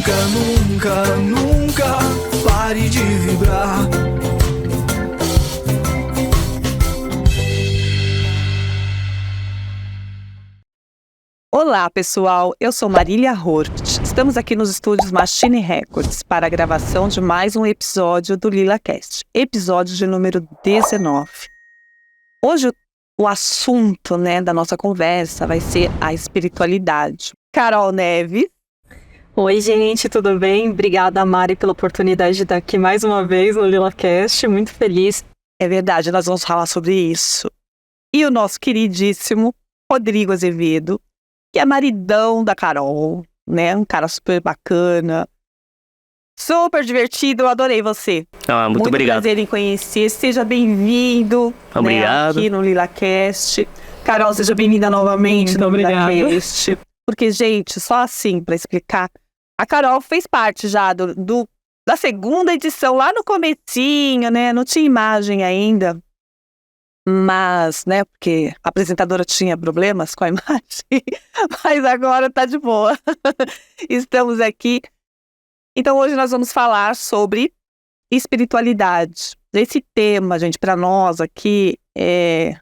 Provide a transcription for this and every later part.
Nunca, nunca, nunca pare de vibrar. Olá, pessoal. Eu sou Marília Hort. Estamos aqui nos estúdios Machine Records para a gravação de mais um episódio do LilaCast, episódio de número 19. Hoje o assunto, da nossa conversa vai ser a espiritualidade. Carol Neves. Oi, gente, tudo bem? Obrigada, Mari, pela oportunidade de estar aqui mais uma vez no LilaCast. Muito feliz. É verdade, nós vamos falar sobre isso. E o nosso queridíssimo Rodrigo Azevedo, que é maridão da Carol, um cara super bacana, super divertido. Eu adorei você. Muito obrigado. Prazer em conhecer. Seja bem-vindo. Obrigado. Aqui no LilaCast. Carol, seja bem-vinda novamente no LilaCast. Porque, gente, só assim para explicar, a Carol fez parte já da segunda edição, lá no comecinho, não tinha imagem ainda. Mas, porque a apresentadora tinha problemas com a imagem, mas agora tá de boa. Estamos aqui. Então, hoje nós vamos falar sobre espiritualidade. Esse tema, gente, para nós aqui é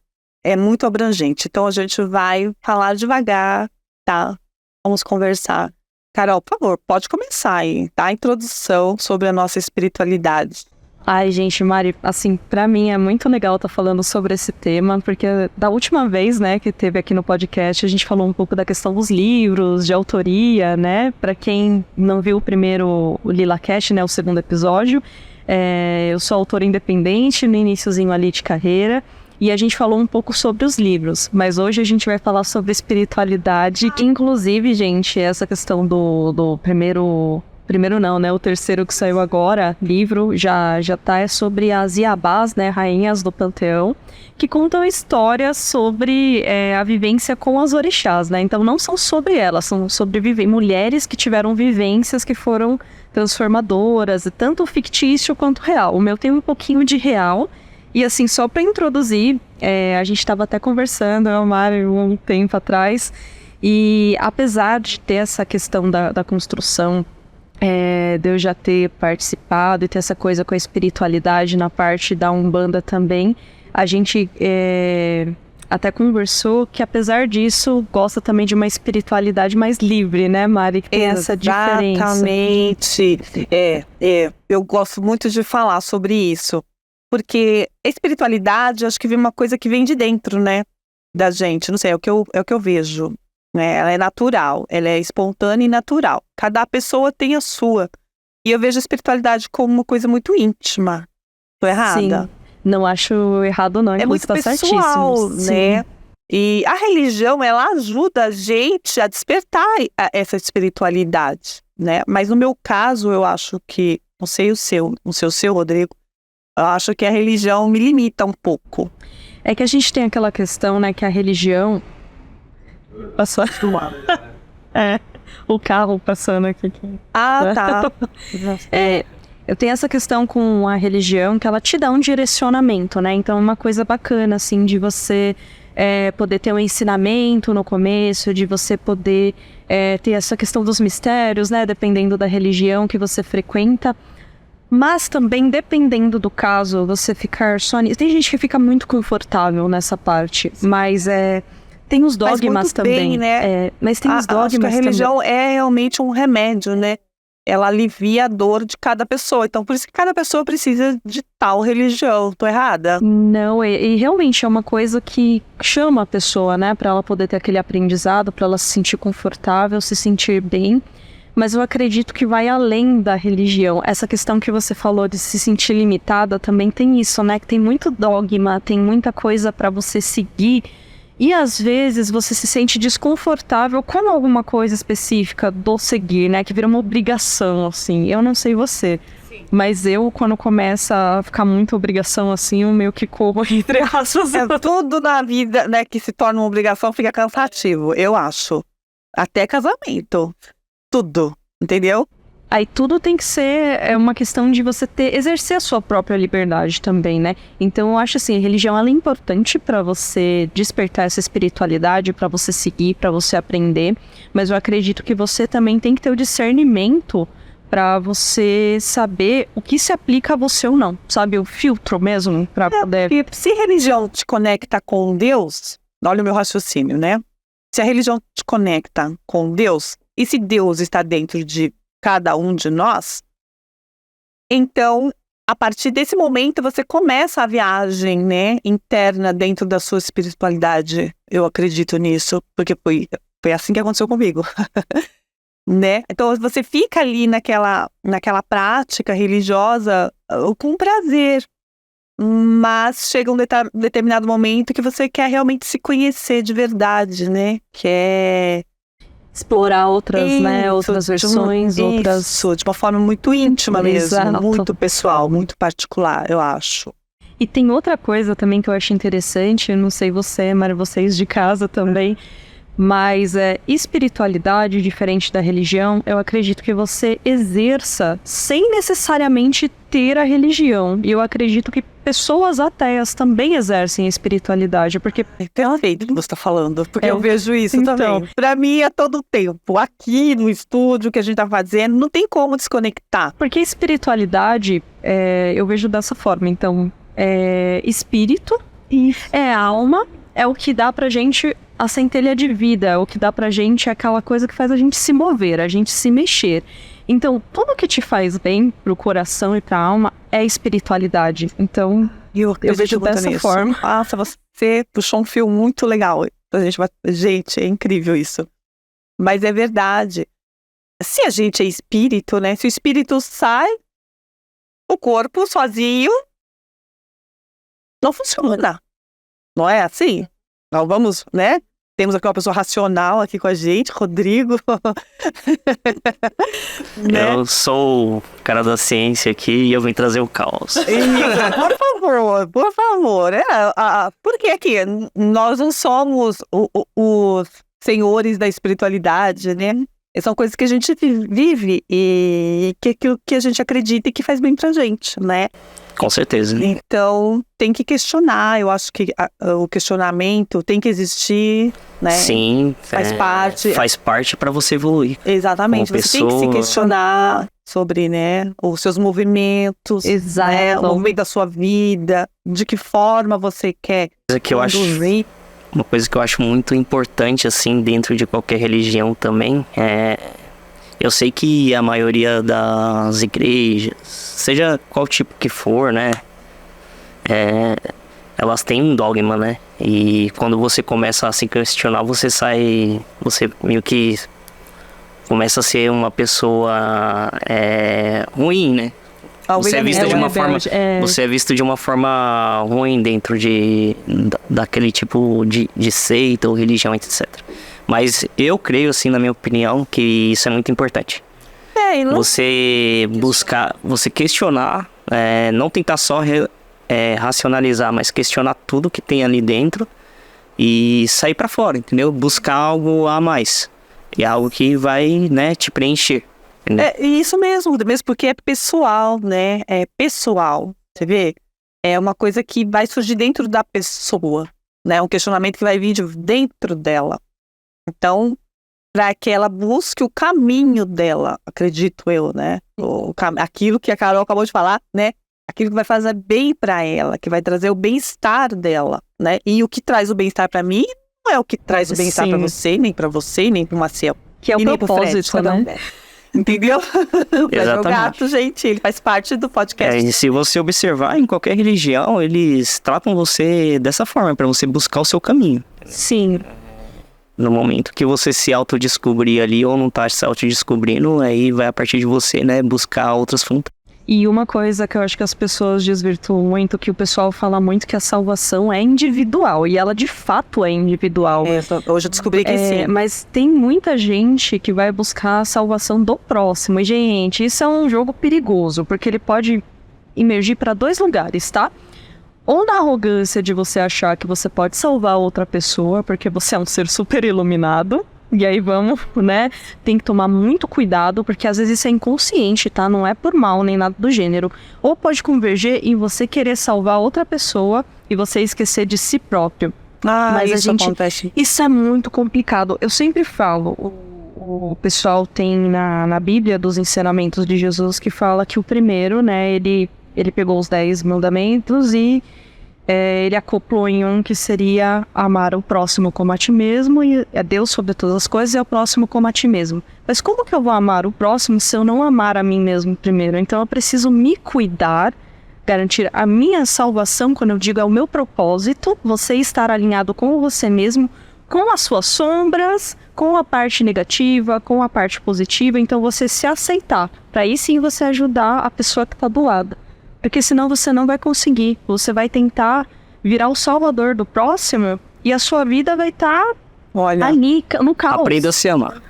muito abrangente. Então, a gente vai falar devagar, tá? Vamos conversar. Carol, por favor, pode começar aí, tá? A introdução sobre a nossa espiritualidade. Ai, gente, Mari, assim, pra mim é muito legal estar falando sobre esse tema, porque da última vez, que teve aqui no podcast, a gente falou um pouco da questão dos livros, de autoria, Pra quem não viu o primeiro o LilaCast, o segundo episódio, eu sou autora independente, no iniciozinho ali de carreira, e a gente falou um pouco sobre os livros, mas hoje a gente vai falar sobre espiritualidade, que inclusive, gente, essa questão do primeiro não, o terceiro que saiu agora, livro, já tá sobre as Iabás, rainhas do panteão, que contam histórias sobre a vivência com as orixás, Então não são sobre elas, são sobre mulheres que tiveram vivências que foram transformadoras, tanto fictício quanto real. O meu tem um pouquinho de real, e assim, só para introduzir, a gente estava até conversando, Mário, um tempo atrás, e apesar de ter essa questão da construção, de eu já ter participado e ter essa coisa com a espiritualidade na parte da Umbanda também, a gente até conversou que apesar disso gosta também de uma espiritualidade mais livre, Mari? Que tem essa diferença. Exatamente. Eu gosto muito de falar sobre isso, porque a espiritualidade acho que vem uma coisa que vem de dentro, da gente, não sei, é o que eu vejo. Ela é natural, ela é espontânea e natural. Cada pessoa tem a sua. E eu vejo a espiritualidade como uma coisa muito íntima. Tô errada? Sim, não acho errado não. É muito pessoal, E a religião, ela ajuda a gente a despertar essa espiritualidade, Mas no meu caso, eu acho que, não sei o seu, Rodrigo, eu acho que a religião me limita um pouco. É que a gente tem aquela questão, que a religião... Passou o carro passando aqui. Ah, tá. Eu tenho essa questão com a religião que ela te dá um direcionamento, Então é uma coisa bacana, assim, de você poder ter um ensinamento no começo, de você poder ter essa questão dos mistérios, dependendo da religião que você frequenta. Mas também, dependendo do caso, você ficar só nisso. Tem gente que fica muito confortável nessa parte, mas tem os dogmas também, mas tem os dogmas também. A religião é realmente um remédio, Ela alivia a dor de cada pessoa. Então, por isso que cada pessoa precisa de tal religião. Tô errada? Não, e realmente é uma coisa que chama a pessoa, para ela poder ter aquele aprendizado, para ela se sentir confortável, se sentir bem. Mas eu acredito que vai além da religião. Essa questão que você falou de se sentir limitada também tem isso, Que tem muito dogma, tem muita coisa para você seguir. E às vezes você se sente desconfortável com alguma coisa específica do seguir, Que vira uma obrigação, assim. Eu não sei você, mas eu, quando começa a ficar muita obrigação, assim, eu meio que corro entre aspas. Tudo na vida, que se torna uma obrigação fica cansativo, eu acho. Até casamento. Tudo, entendeu? Aí tudo tem que ser uma questão de você exercer a sua própria liberdade também, Então eu acho assim, a religião ela é importante para você despertar essa espiritualidade, para você seguir, para você aprender, mas eu acredito que você também tem que ter o discernimento pra você saber o que se aplica a você ou não, sabe? O filtro mesmo, pra poder... Porque se religião te conecta com Deus, olha o meu raciocínio, né? Se a religião te conecta com Deus, e se Deus está dentro de cada um de nós, então, a partir desse momento, você começa a viagem, né, interna dentro da sua espiritualidade. Eu acredito nisso, porque foi assim que aconteceu comigo. Né? Então você fica ali naquela prática religiosa com prazer, mas chega um determinado momento que você quer realmente se conhecer de verdade, né? Quer explorar outras, né? Outras versões, de uma forma muito íntima mesmo, Exato. muito pessoal, muito particular, eu acho. E tem outra coisa também que eu acho interessante, eu não sei você, mas vocês de casa também, mas espiritualidade, diferente da religião, eu acredito que você exerça sem necessariamente ter a religião. E eu acredito que pessoas ateias também exercem espiritualidade, porque... Perfeito o que você está falando, porque eu vejo isso então, também. Para mim é todo o tempo, aqui no estúdio, que a gente tá fazendo, não tem como desconectar. Porque espiritualidade, eu vejo dessa forma, então, espírito, é alma, é o que dá pra gente a centelha de vida, é o que dá pra gente aquela coisa que faz a gente se mover, a gente se mexer. Então, tudo que te faz bem pro coração e pra alma é espiritualidade. Então, eu vejo dessa forma. Nossa, você puxou um fio muito legal. Gente, é incrível isso. Mas é verdade. Se a gente é espírito, né? Se o espírito sai, o corpo sozinho não funciona. Não é assim? Nós vamos, né? Temos aqui uma pessoa racional aqui com a gente, Rodrigo. Né? Eu sou o cara da ciência aqui e eu vim trazer o caos. Por favor. Porque aqui, nós não somos os senhores da espiritualidade, né? São coisas que a gente vive e que a gente acredita e que faz bem pra gente, né? Com certeza. Então, tem que questionar. Eu acho que o questionamento tem que existir, né? Sim. Faz parte. Faz parte para você evoluir. Exatamente. Você tem que se questionar sobre, né, os seus movimentos. Exato. Né, o movimento da sua vida. De que forma você quer conduzir. Uma coisa que eu acho muito importante, assim, dentro de qualquer religião também, eu sei que a maioria das igrejas, seja qual tipo que for, né, elas têm um dogma, né, e quando você começa a se questionar, você meio que começa a ser uma pessoa ruim, né. Você é visto de uma forma, você é visto de uma forma ruim dentro daquele tipo de seita ou religião, etc. Mas eu creio, assim, na minha opinião, que isso é muito importante. Você buscar, você questionar, não tentar só racionalizar, mas questionar tudo que tem ali dentro e sair pra fora, entendeu? Buscar algo a mais. E algo que vai, né, te preencher. Isso mesmo porque é pessoal, né? É pessoal, você vê? É uma coisa que vai surgir dentro da pessoa, né? Um questionamento que vai vir de dentro dela. Então, para que ela busque o caminho dela, acredito eu, né? Aquilo que a Carol acabou de falar, né? Aquilo que vai fazer bem para ela, que vai trazer o bem-estar dela, né? E o que traz o bem-estar para mim não é o que traz o bem-estar para você, nem para o Maciel. Que é o propósito, né? Entendeu? O gato, gente, ele faz parte do podcast. E se você observar, em qualquer religião, eles tratam você dessa forma, para você buscar o seu caminho. Sim. No momento que você se autodescobrir ali, ou não tá se autodescobrindo, aí vai a partir de você, né, buscar outras fontes. E uma coisa que eu acho que as pessoas desvirtuam muito, que o pessoal fala muito, que a salvação é individual. E ela de fato é individual. Hoje eu descobri que sim. Mas tem muita gente que vai buscar a salvação do próximo. E, gente, isso é um jogo perigoso, porque ele pode emergir para dois lugares, tá? Ou na arrogância de você achar que você pode salvar outra pessoa, porque você é um ser super iluminado. E aí vamos, né? Tem que tomar muito cuidado, porque às vezes isso é inconsciente, tá? Não é por mal nem nada do gênero. Ou pode converger em você querer salvar outra pessoa e você esquecer de si próprio. Mas isso acontece. Isso é muito complicado. Eu sempre falo, o o pessoal tem na Bíblia dos ensinamentos de Jesus que fala que o primeiro, né, ele pegou os 10 mandamentos e ele acoplou em um que seria amar o próximo como a ti mesmo, e é Deus sobre todas as coisas e é o próximo como a ti mesmo. Mas como que eu vou amar o próximo se eu não amar a mim mesmo primeiro? Então eu preciso me cuidar, garantir a minha salvação, quando eu digo é o meu propósito, você estar alinhado com você mesmo, com as suas sombras, com a parte negativa, com a parte positiva, então você se aceitar, para aí sim você ajudar a pessoa que está do lado. Porque senão você não vai conseguir. Você vai tentar virar o salvador do próximo e a sua vida vai estar ali, no caos. Aprenda a se amar.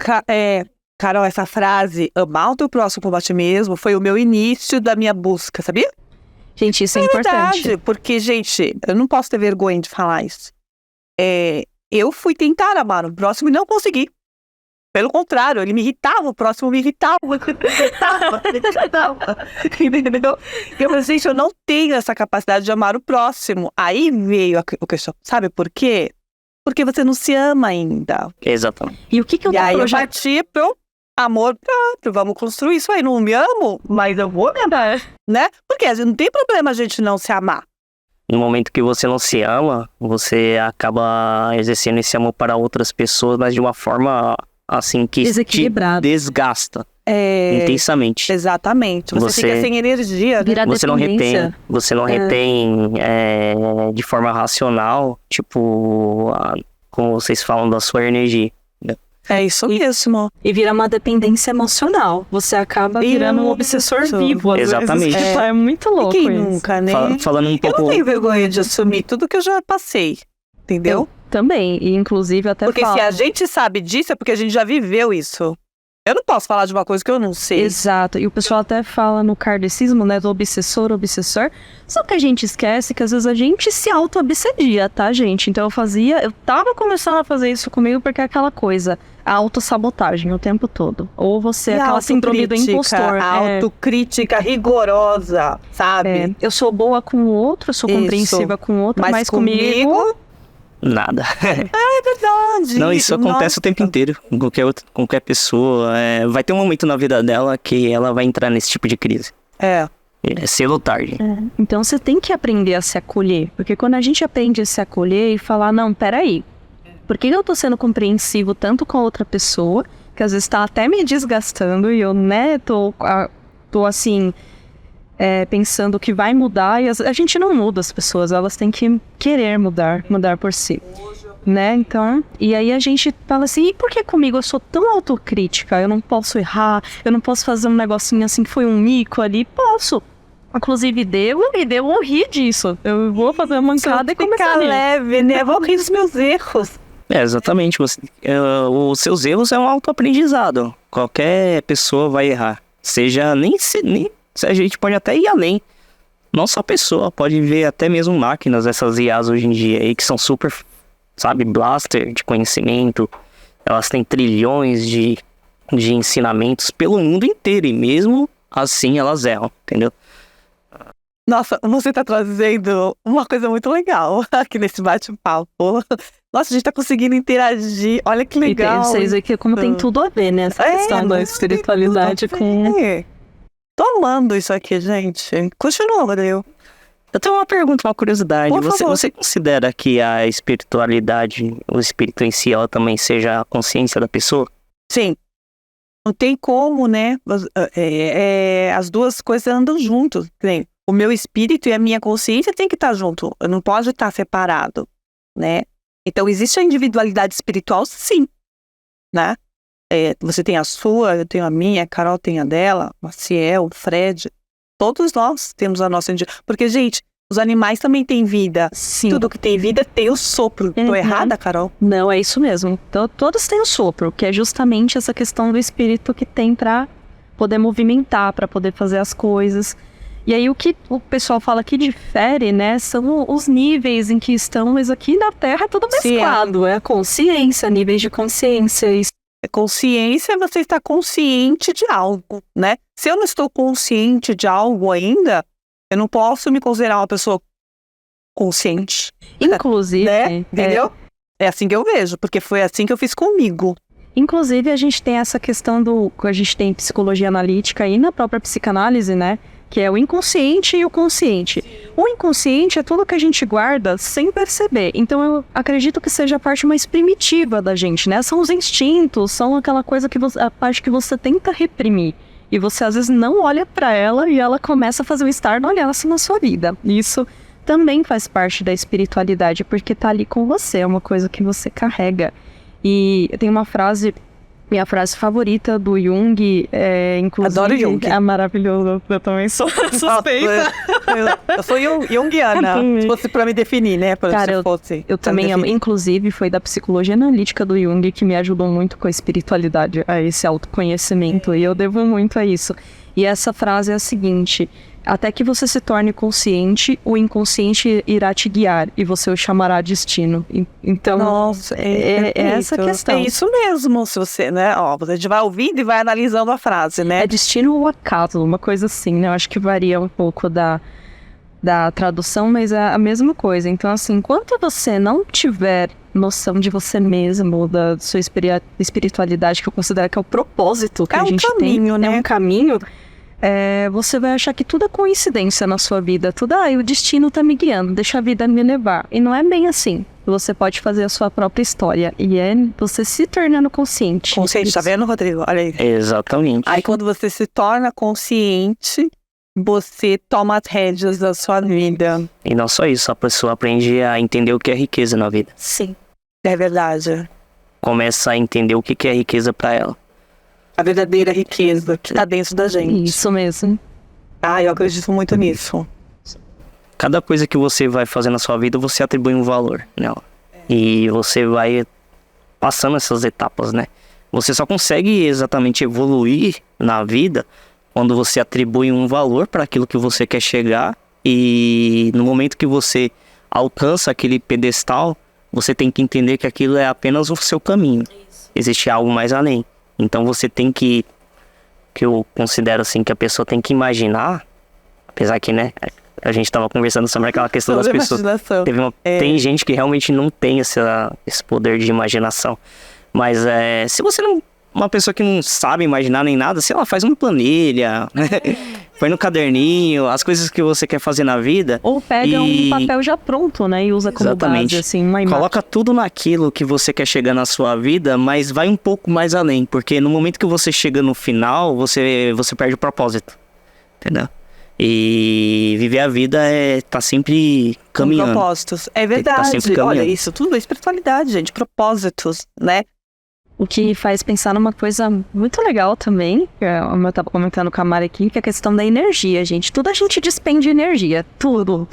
Carol, essa frase, amar o teu próximo como a ti mesmo, foi o meu início da minha busca, sabia? Gente, isso é importante. Verdade, porque, gente, eu não posso ter vergonha de falar isso. Eu fui tentar amar o próximo e não consegui. Pelo contrário, ele me irritava, o próximo me irritava. Entendeu? Eu falei, gente, eu não tenho essa capacidade de amar o próximo. Aí veio o questão. Sabe por quê? Porque você não se ama ainda. Exatamente. E o que eu E aí eu parti pro amor próprio. Vamos construir isso aí. Não me amo, mas eu vou me amar. Né? Porque não tem problema a gente não se amar. No momento que você não se ama, você acaba exercendo esse amor para outras pessoas, mas de uma forma assim que te desgasta intensamente. Exatamente. Você fica sem energia, né? Você não retém de forma racional, tipo, como vocês falam, da sua energia. É isso mesmo. E vira uma dependência emocional. Você acaba virando um obsessor vivo. Às Exatamente. Vezes. É muito louco quem isso. Nunca, né? Falando um pouco... Eu não tenho vergonha de assumir tudo que eu já passei. Entendeu? Também, e inclusive até porque se a gente sabe disso, é porque a gente já viveu isso. Eu não posso falar de uma coisa que eu não sei. Exato, e o pessoal até fala no kardecismo, né, do obsessor, só que a gente esquece que às vezes a gente se auto-obsedia, tá, gente? Então eu tava começando a fazer isso comigo porque é aquela coisa, a autossabotagem o tempo todo. Ou você, aquela síndrome do impostor. A autocrítica rigorosa, sabe? Eu sou boa com o outro, eu sou compreensiva com o outro, mas comigo... Nada. É verdade. Não, isso acontece o tempo inteiro. Com qualquer pessoa. Vai ter um momento na vida dela que ela vai entrar nesse tipo de crise. É cedo ou tarde. Então você tem que aprender a se acolher. Porque quando a gente aprende a se acolher e falar, não, peraí, por que eu tô sendo compreensivo tanto com a outra pessoa, que às vezes tá até me desgastando e eu, né, tô assim... pensando que vai mudar, e a gente não muda as pessoas, elas têm que querer mudar por si, né? Então, e aí a gente fala assim, e por que comigo eu sou tão autocrítica? Eu não posso errar, eu não posso fazer um negocinho assim que foi um mico ali? Posso. Inclusive, devo rir disso. Eu vou fazer uma mancada e começar a rir. Leve, né? Eu vou rir dos meus erros. Exatamente. Os seus erros é um autoaprendizado. Qualquer pessoa vai errar. Seja nem a gente pode até ir além. Não só pessoa, pode ver até mesmo máquinas, essas IAs hoje em dia aí, que são super, sabe, blaster de conhecimento. Elas têm trilhões de ensinamentos pelo mundo inteiro, e mesmo assim elas erram, entendeu? Nossa, você tá trazendo uma coisa muito legal aqui nesse bate-papo. Nossa, a gente tá conseguindo interagir, olha que legal. E vocês veem que como tem tudo a ver, né, essa questão da espiritualidade com... Tô amando isso aqui, gente. Continua, Gabriel. Eu tenho uma pergunta, uma curiosidade. Você considera que a espiritualidade, o espírito em si, ela também seja a consciência da pessoa? Sim. Não tem como, né? As duas coisas andam juntos. O meu espírito e a minha consciência tem que estar junto. Não pode estar separado, né? Então, existe a individualidade espiritual, sim, né? Você tem a sua, eu tenho a minha, a Carol tem a dela, o Maciel, o Fred. Todos nós temos a nossa individualidade. Porque, gente, os animais também têm vida. Sim. Tudo que tem vida tem o sopro. Tô errada, Carol? Não, é isso mesmo. Então, todos têm o sopro, que é justamente essa questão do espírito que tem pra poder movimentar, pra poder fazer as coisas. E aí o que o pessoal fala que difere, né, são os níveis em que estão, mas aqui na Terra é tudo mesclado. É a consciência, níveis de consciência. Consciência, você está consciente de algo, né? Se eu não estou consciente de algo ainda, eu não posso me considerar uma pessoa consciente. Inclusive, né? Entendeu? É assim que eu vejo, porque foi assim que eu fiz comigo. Inclusive, a gente tem essa questão a gente tem psicologia analítica e na própria psicanálise, né? Que é o inconsciente e o consciente. O inconsciente é tudo que a gente guarda sem perceber. Então, eu acredito que seja a parte mais primitiva da gente, né? São os instintos, são aquela coisa a parte que você tenta reprimir. E você, às vezes, não olha pra ela e ela começa a fazer um estardalhaço na sua vida. Isso também faz parte da espiritualidade, porque tá ali com você, é uma coisa que você carrega. E tem uma frase... Minha frase favorita do Jung é, inclusive... Adoro Jung. É maravilhoso, eu também sou suspeita. Eu sou junguiana, se fosse pra me definir, né? Cara, eu também amo. Inclusive, foi da psicologia analítica do Jung que me ajudou muito com a espiritualidade, a esse autoconhecimento. E eu devo muito a isso. E essa frase é a seguinte... Até que você se torne consciente, o inconsciente irá te guiar e você o chamará destino. Então, nossa, é essa a questão. É isso mesmo, se você, né? Ó, você vai ouvindo e vai analisando a frase, né? É destino ou acaso, uma coisa assim, né? Eu acho que varia um pouco da tradução, mas é a mesma coisa. Então, assim, enquanto você não tiver noção de você mesmo, da sua espiritualidade, que eu considero que é o propósito que a gente caminho, tem, né? É um caminho... você vai achar que tudo é coincidência na sua vida. Tudo, o destino tá me guiando, deixa a vida me levar. E não é bem assim. Você pode fazer a sua própria história. E é você se tornando consciente. Consciente, tá vendo, Rodrigo? Olha aí. Exatamente. Aí quando você se torna consciente, você toma as rédeas da sua vida. E não só isso, a pessoa aprende a entender o que é riqueza na vida. Sim. É verdade. Começa a entender o que é riqueza pra ela. A verdadeira riqueza que tá dentro da gente. Isso mesmo. Eu acredito muito nisso. Cada coisa que você vai fazer na sua vida, você atribui um valor nela. E você vai passando essas etapas, né? Você só consegue exatamente evoluir na vida quando você atribui um valor para aquilo que você quer chegar. E no momento que você alcança aquele pedestal, você tem que entender que aquilo é apenas o seu caminho. Existe algo mais além. Então você tem que eu considero assim, que a pessoa tem que imaginar, apesar que, né, a gente tava conversando sobre aquela questão das pessoas. Tem gente que realmente não tem esse poder de imaginação. Mas se você não... Uma pessoa que não sabe imaginar nem nada, sei lá, faz uma planilha, põe no caderninho, as coisas que você quer fazer na vida. Ou pega um papel já pronto, né, e usa como base, assim, uma imagem. Coloca tudo naquilo que você quer chegar na sua vida, mas vai um pouco mais além. Porque no momento que você chega no final, você perde o propósito, entendeu? E viver a vida tá sempre caminhando. Com propósitos, é verdade. Tá sempre caminhando. Olha, isso tudo é espiritualidade, gente, propósitos, né? O que faz pensar numa coisa muito legal também, como eu estava comentando com a Mari aqui, que é a questão da energia, gente. Tudo a gente despende energia. Tudo.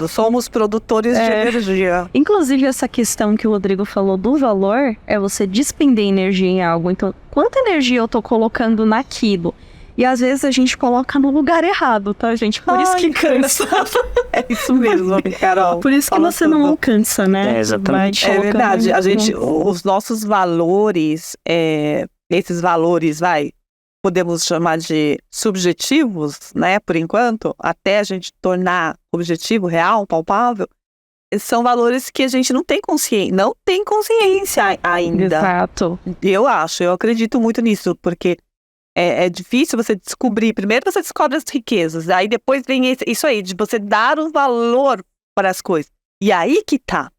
Somos produtores de energia. Inclusive, essa questão que o Rodrigo falou do valor, é você despender energia em algo. Então, quanta energia eu tô colocando naquilo? E às vezes a gente coloca no lugar errado, tá, gente? Por isso que cansa. É isso mesmo, Carol. Por isso que você não alcança, né? Exatamente. É verdade. Os nossos valores, esses valores, podemos chamar de subjetivos, né, por enquanto, até a gente tornar objetivo, real, palpável, são valores que a gente não tem consciência ainda. Exato. Eu acredito muito nisso, porque é difícil você descobrir. Primeiro você descobre as riquezas, aí depois vem isso aí, de você dar um valor para as coisas. E aí que tá.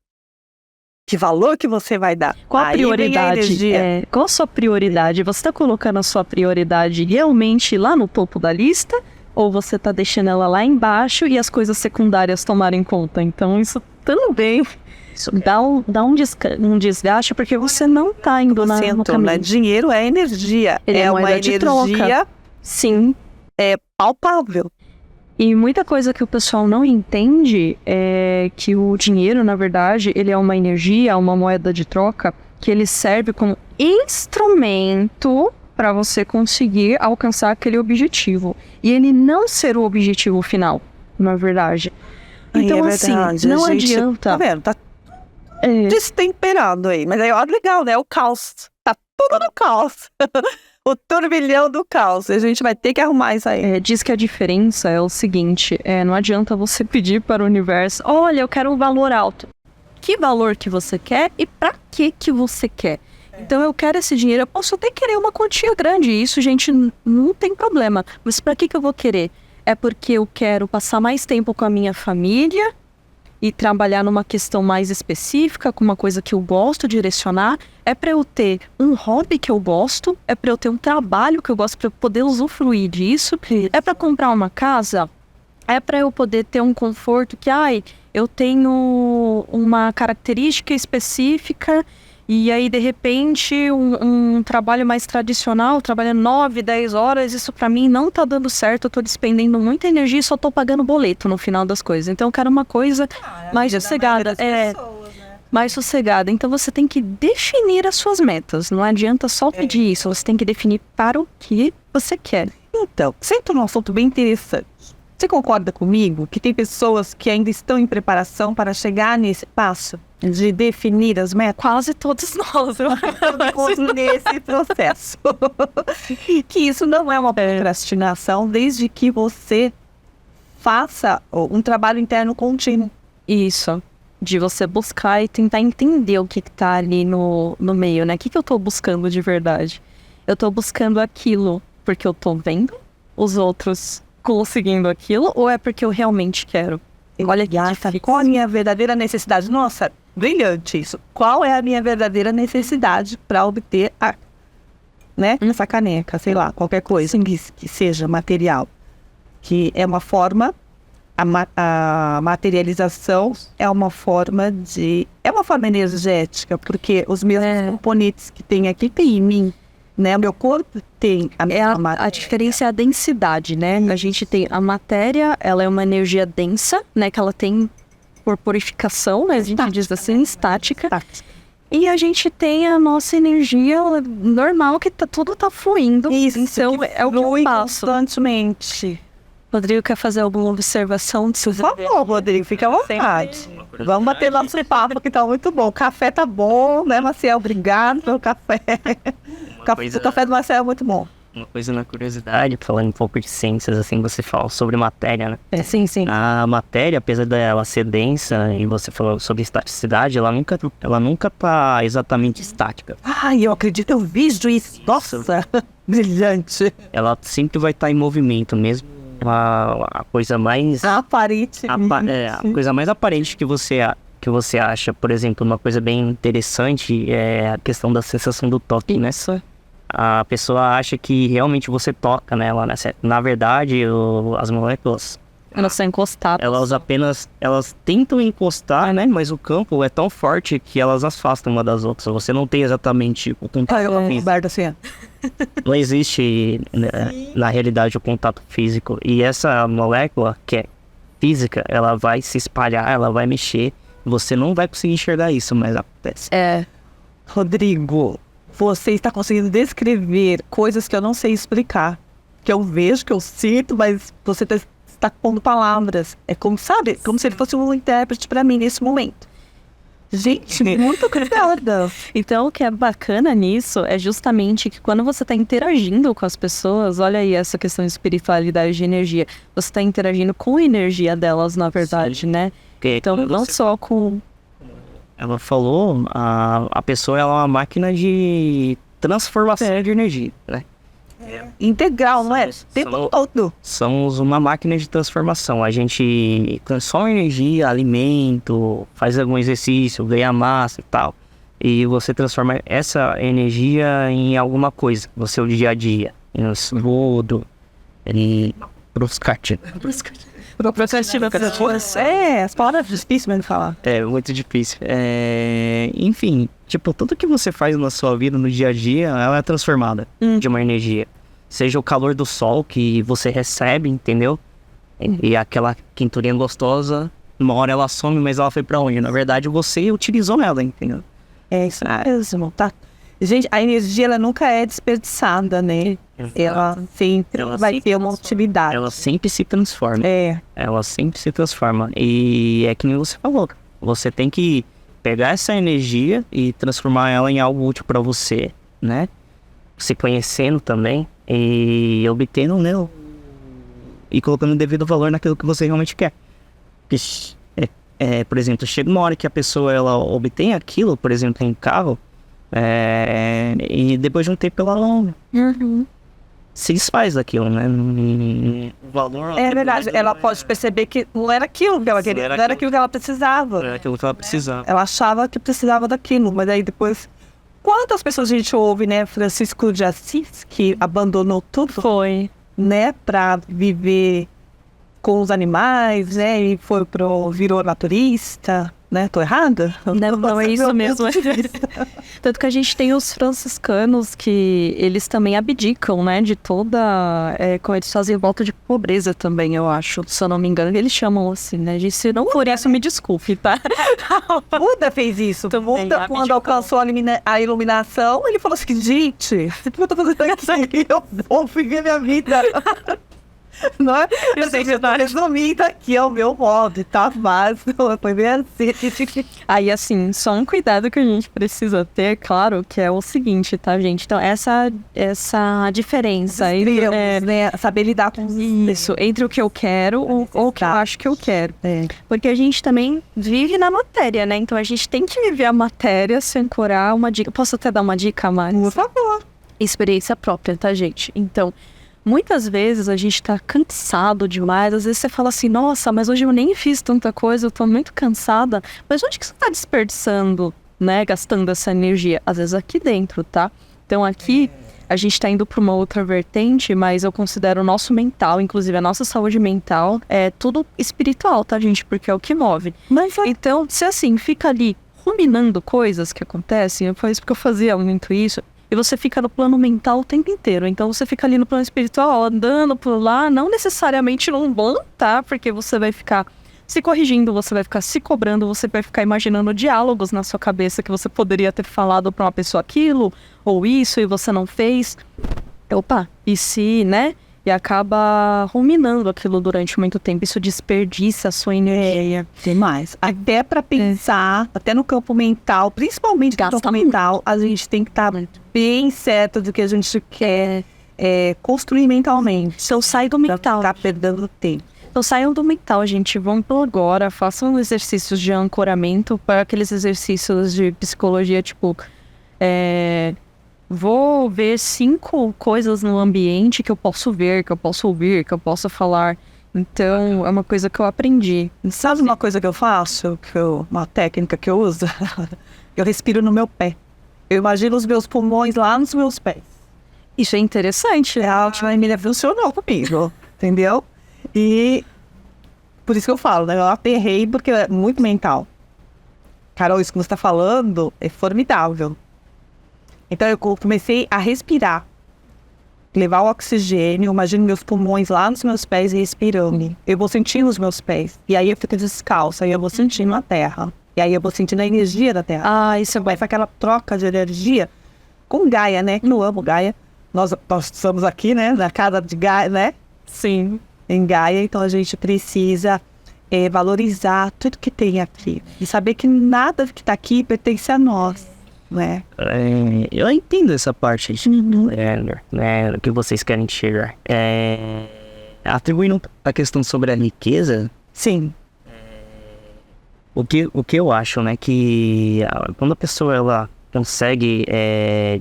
Que valor que você vai dar? Qual a prioridade? Qual a sua prioridade? Você está colocando a sua prioridade realmente lá no topo da lista? Ou você está deixando ela lá embaixo e as coisas secundárias tomarem conta? Então isso também dá um desgaste, porque você não está indo no caminho. Né? Dinheiro é energia. Ele é uma energia troca. Sim. É palpável. E muita coisa que o pessoal não entende é que o dinheiro, na verdade, ele é uma energia, uma moeda de troca, que ele serve como instrumento para você conseguir alcançar aquele objetivo. E ele não ser o objetivo final, na verdade. Então, assim, não adianta. Tá vendo? Tá destemperado aí. Mas aí, olha, legal, né? O caos. Tá tudo no caos. O turbilhão do caos. A gente vai ter que arrumar isso aí. Diz que a diferença é o seguinte. Não adianta você pedir para o universo: olha, eu quero um valor alto. Que valor que você quer e para que você quer? Então eu quero esse dinheiro, eu posso até querer uma quantia grande, isso, gente, não tem problema. Mas para que eu vou querer? É porque eu quero passar mais tempo com a minha família e trabalhar numa questão mais específica, com uma coisa que eu gosto, direcionar. É para eu ter um hobby que eu gosto, é para eu ter um trabalho que eu gosto, para eu poder usufruir disso. É para comprar uma casa, é para eu poder ter um conforto que, eu tenho uma característica específica e aí, de repente, um trabalho mais tradicional, trabalhando 9, 10 horas, isso pra mim não tá dando certo, eu tô despendendo muita energia e só tô pagando boleto no final das coisas. Então, eu quero uma coisa mais sossegada. Mais sossegada. Então, você tem que definir as suas metas. Não adianta só pedir isso, você tem que definir para o que você quer. Então, você entrou num assunto bem interessante. Você concorda comigo que tem pessoas que ainda estão em preparação para chegar nesse passo de definir as metas? Quase todos nós. Eu Encontro nesse processo. Que isso não é uma procrastinação, desde que você faça um trabalho interno contínuo. Isso. De você buscar e tentar entender o que tá ali no meio, né? O que eu tô buscando de verdade? Eu tô buscando aquilo porque eu tô vendo os outros conseguindo aquilo, ou é porque eu realmente quero? Olha que difícil. Qual a minha verdadeira necessidade? Nossa, brilhante isso. Qual é a minha verdadeira necessidade para obter essa caneca, sei lá, qualquer coisa que seja material, que é uma forma, a materialização é uma forma energética, porque os meus componentes que tem aqui tem em mim. Né? O meu corpo tem a diferença é a densidade, né? A gente tem a matéria, ela é uma energia densa, né? Que ela tem corporificação, né? A gente diz assim, estática. E a gente tem a nossa energia normal, que tudo tá fluindo. Isso, então é o que eu passo. Constantemente. Rodrigo, quer fazer alguma observação? Por favor, Rodrigo, fica à vontade. Vamos bater nosso papo que tá muito bom. O café tá bom, né, Maciel? Obrigado pelo café. O café do Maciel é muito bom. Uma coisa na curiosidade, falando um pouco de ciências, assim, você fala sobre matéria, né? Sim. A matéria, apesar dela ser densa, e você falou sobre estaticidade, ela nunca tá exatamente estática. Eu acredito, eu vejo isso. Nossa, brilhante. Ela sempre vai estar em movimento, mesmo a coisa mais... Aparente. A coisa mais aparente que você acha, por exemplo, uma coisa bem interessante é a questão da sensação do toque, né? A pessoa acha que realmente você toca nela, né? Na verdade, as moléculas... Elas são encostadas. Elas tentam encostar, né? Mas o campo é tão forte que elas afastam uma das outras. Você não tem exatamente o contato físico. Assim. Não existe, na realidade, o contato físico. E essa molécula, que é física, ela vai se espalhar, ela vai mexer. Você não vai conseguir enxergar isso, mas acontece. Rodrigo, você está conseguindo descrever coisas que eu não sei explicar. Que eu vejo, que eu sinto, mas você está pondo palavras. É como, sabe? Como se ele fosse um intérprete para mim nesse momento. Gente, muito obrigada. Então, o que é bacana nisso é justamente que quando você está interagindo com as pessoas, olha aí essa questão de espiritualidade de energia, você está interagindo com a energia delas, na verdade, né? Então, não só com... Ela falou, a pessoa ela é uma máquina de transformação de energia, né? Integral, não é? Tempo todo. Somos uma máquina de transformação. A gente transforma energia, alimento, faz algum exercício, ganha massa e tal. E você transforma essa energia em alguma coisa, no seu dia a dia. No rodo, em bruscate. As palavras difíceis mesmo de falar. É muito difícil. Enfim, tipo, tudo que você faz na sua vida, no dia a dia, ela é transformada de uma energia. Seja o calor do sol que você recebe, entendeu? E aquela quenturinha gostosa, uma hora ela some, mas ela foi pra onde? Na verdade, você utilizou ela, entendeu? É isso mesmo, tá? Gente, a energia, ela nunca é desperdiçada, né? Ela sempre vai ter uma utilidade. Ela sempre se transforma. Ela sempre se transforma. E é que nem você falou. Você tem que pegar essa energia e transformar ela em algo útil pra você, né? Se conhecendo também e obtendo, né? E colocando o devido valor naquilo que você realmente quer. Porque, por exemplo, chega uma hora que a pessoa ela obtém aquilo, por exemplo, em carro, E depois de um tempo ela não se desfaz daquilo, né? O valor... É verdade, ela pode perceber que não era aquilo que ela queria, não era aquilo que ela precisava. Era aquilo que ela precisava. Ela achava que precisava daquilo, mas aí depois... Quantas pessoas a gente ouve, né? Francisco de Assis, que abandonou tudo, Foi. né? Pra viver com os animais, né? E virou naturista, né? Tô errada? Não, é isso mesmo. Tanto que a gente tem os franciscanos que eles também abdicam, né, de toda... como eles fazem volta de pobreza também, eu acho. Se eu não me engano, eles chamam assim, né? Se não for isso, me desculpe, tá? Buda fez isso. Buda, quando alcançou a iluminação, ele falou assim, gente, eu tô fazendo aqui, eu vou viver minha vida. Não é? Eu sei que resumir, tá aqui é o meu modo, tá? Mas foi bem assim. Aí, assim, só um cuidado que a gente precisa ter, claro, que é o seguinte, tá, gente? Então, essa diferença entre, né? Saber lidar com isso, entre o que eu quero ou o que eu acho que eu quero. Porque a gente também vive na matéria, né? Então, a gente tem que viver a matéria, se ancorar uma dica. Posso até dar uma dica, Mari? Por favor. Experiência própria, tá, gente? Então... Muitas vezes a gente tá cansado demais, às vezes você fala assim, nossa, mas hoje eu nem fiz tanta coisa, eu tô muito cansada. Mas onde que você tá desperdiçando, né, gastando essa energia? Às vezes aqui dentro, tá? Então aqui a gente tá indo pra uma outra vertente, mas eu considero o nosso mental, inclusive a nossa saúde mental, é tudo espiritual, tá, gente? Porque é o que move. Então, se assim, fica ali ruminando coisas que acontecem, foi isso porque eu fazia muito isso, e você fica no plano mental o tempo inteiro. Então você fica ali no plano espiritual, andando por lá, não necessariamente num bom, tá? Porque você vai ficar se corrigindo, você vai ficar se cobrando, você vai ficar imaginando diálogos na sua cabeça que você poderia ter falado pra uma pessoa aquilo, ou isso, e você não fez. Opa, e se, né? E acaba ruminando aquilo durante muito tempo. Isso desperdiça a sua energia. Demais. Até pra pensar, até no campo mental, principalmente no campo mental, a gente tem que estar bem certo do que a gente quer construir mentalmente. Então sai do mental. Tá perdendo tempo. Então saiam do mental, gente. Vão por agora, façam exercícios de ancoramento, para aqueles exercícios de psicologia, tipo... Vou ver 5 coisas no ambiente que eu posso ver, que eu posso ouvir, que eu posso falar. Então, é uma coisa que eu aprendi. Sabe uma coisa que eu faço? Uma técnica que eu uso? Eu respiro no meu pé. Eu imagino os meus pulmões lá nos meus pés. Isso é interessante. A Emília funcionou comigo, entendeu? E por isso que eu falo, né? Eu aterrei porque é muito mental. Carol, isso que você está falando é formidável. Então eu comecei a respirar, levar o oxigênio, imagino meus pulmões lá nos meus pés e respirando. Eu vou sentindo os meus pés, e aí eu fico descalça, aí eu vou sentindo a terra. E aí eu vou sentindo a energia da terra. Isso vai fazer aquela troca de energia com Gaia, né? Eu amo Gaia. Nós estamos aqui, né? Na casa de Gaia, né? Sim. Em Gaia, então a gente precisa valorizar tudo que tem aqui. E saber que nada que está aqui pertence a nós. Né? Eu entendo essa parte o que vocês querem chegar. Atribuindo a questão sobre a riqueza, sim. O que eu acho, né, que quando a pessoa ela consegue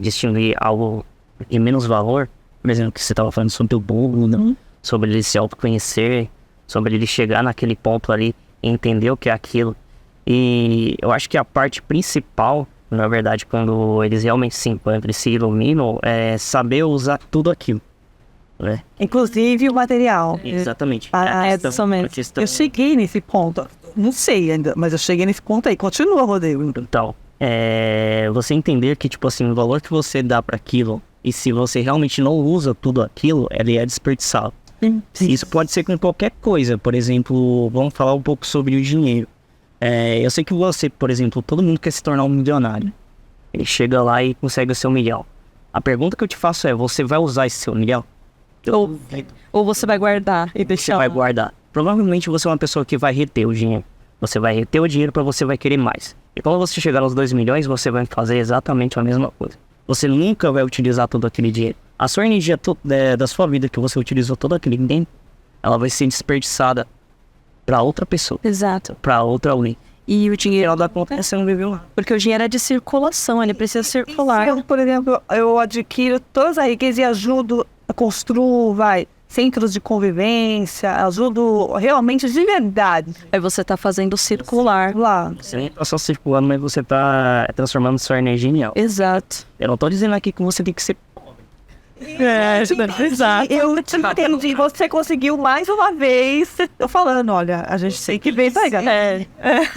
distinguir algo de menos valor, por exemplo, que você estava falando sobre o Buda, sobre ele se autoconhecer, sobre ele chegar naquele ponto ali e entender o que é aquilo. E eu acho que a parte principal, na verdade, quando eles realmente se encontram e se iluminam, é saber usar tudo aquilo, né? Inclusive o material. Exatamente. Eu cheguei nesse ponto. Não sei ainda, mas eu cheguei nesse ponto aí. Continua, Rodrigo. Então, você entender que, tipo assim, o valor que você dá para aquilo, e se você realmente não usa tudo aquilo, ele é desperdiçado. Isso pode ser com qualquer coisa. Por exemplo, vamos falar um pouco sobre o dinheiro. Eu sei que você, por exemplo, todo mundo quer se tornar um milionário. Ele chega lá e consegue o seu milhão. A pergunta que eu te faço é, você vai usar esse seu milhão? Ou você vai guardar e deixar? Você vai guardar. Provavelmente você é uma pessoa que vai reter o dinheiro. Você vai reter o dinheiro porque você vai querer mais. E quando você chegar aos 2 milhões, você vai fazer exatamente a mesma coisa. Você nunca vai utilizar todo aquele dinheiro. A sua energia da sua vida que você utilizou todo aquele tempo, ela vai ser desperdiçada para outra pessoa. Exato. Para outra alguém. E o dinheiro Da conta você não viveu lá. porque o dinheiro é de circulação, ele precisa circular. Eu, por exemplo, eu adquiro toda a riqueza e ajudo a construir, centros de convivência, ajudo realmente de verdade Aí você tá fazendo circular. lá. Você nem tá só circulando, mas você tá transformando sua energia em algo. Exato. Eu não tô dizendo aqui que você tem que ser Exato. Eu te entendi, você conseguiu mais uma vez. Tô falando, olha, a gente tem que ver isso aí, galera.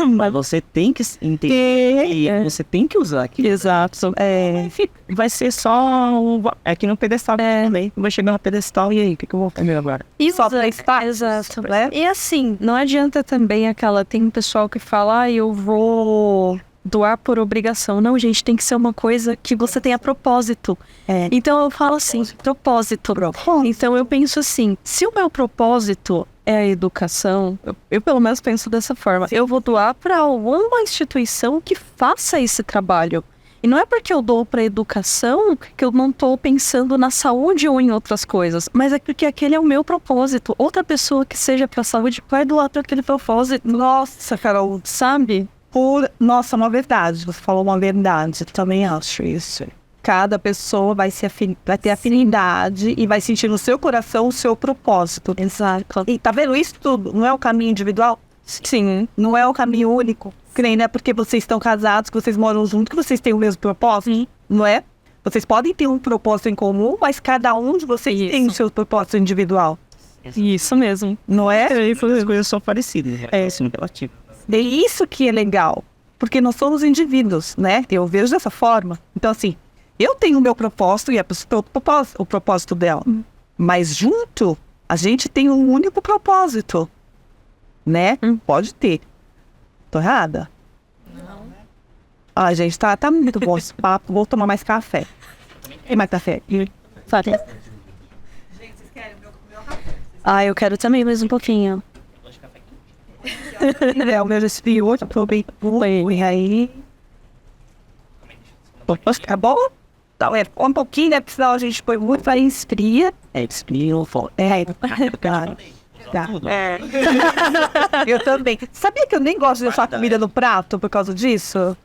mas você tem que entender e você tem que usar aquilo. Exato. Vai ser só aqui no pedestal também. Vai chegar no pedestal e aí, o que eu vou fazer agora? E Só pra estar. Exato. Né? E assim, não adianta também tem um pessoal que fala, eu vou doar por obrigação. Não, gente, tem que ser uma coisa que você tenha propósito. Então eu falo assim, propósito. Então eu penso assim, se o meu propósito é a educação, eu pelo menos penso dessa forma, eu vou doar para alguma instituição que faça esse trabalho. E não é porque eu dou para educação que eu não estou pensando na saúde ou em outras coisas, mas é porque aquele é o meu propósito. Outra pessoa que seja para saúde vai doar para aquele propósito. Nossa, Carol, Sabe? Nossa, uma verdade. Você falou uma verdade. Eu também acho isso. Cada pessoa vai ter afinidade e vai sentir no seu coração o seu propósito. Exato. E tá vendo isso tudo? Não é o caminho individual? Sim. Não é o caminho único. Que nem, né? Porque vocês estão casados, que vocês moram juntos, que vocês têm o mesmo propósito. Sim. Não é? Vocês podem ter um propósito em comum, mas cada um de vocês Isso. tem o seu propósito individual. Isso mesmo. Não é? As coisas são parecidas. Assim, relativo. É isso que é legal. Porque nós somos indivíduos, né? Eu vejo dessa forma. Então, assim, eu tenho o meu propósito e a pessoa tem o propósito dela. Mas junto, a gente tem um único propósito. Né? Pode ter. Tô errada? Não. Ah, gente, tá muito bom esse papo. Vou tomar mais café. Tem mais café? Sabe? Eu quero também mais um pouquinho. O meu já esfriou, já tô bem. E aí? É bom? Então, um pouquinho, né? Porque senão a gente põe muito, aí esfria. Esfria ou foda. Cara. Tá. Eu também. Sabia que eu nem gosto de deixar comida no prato por causa disso?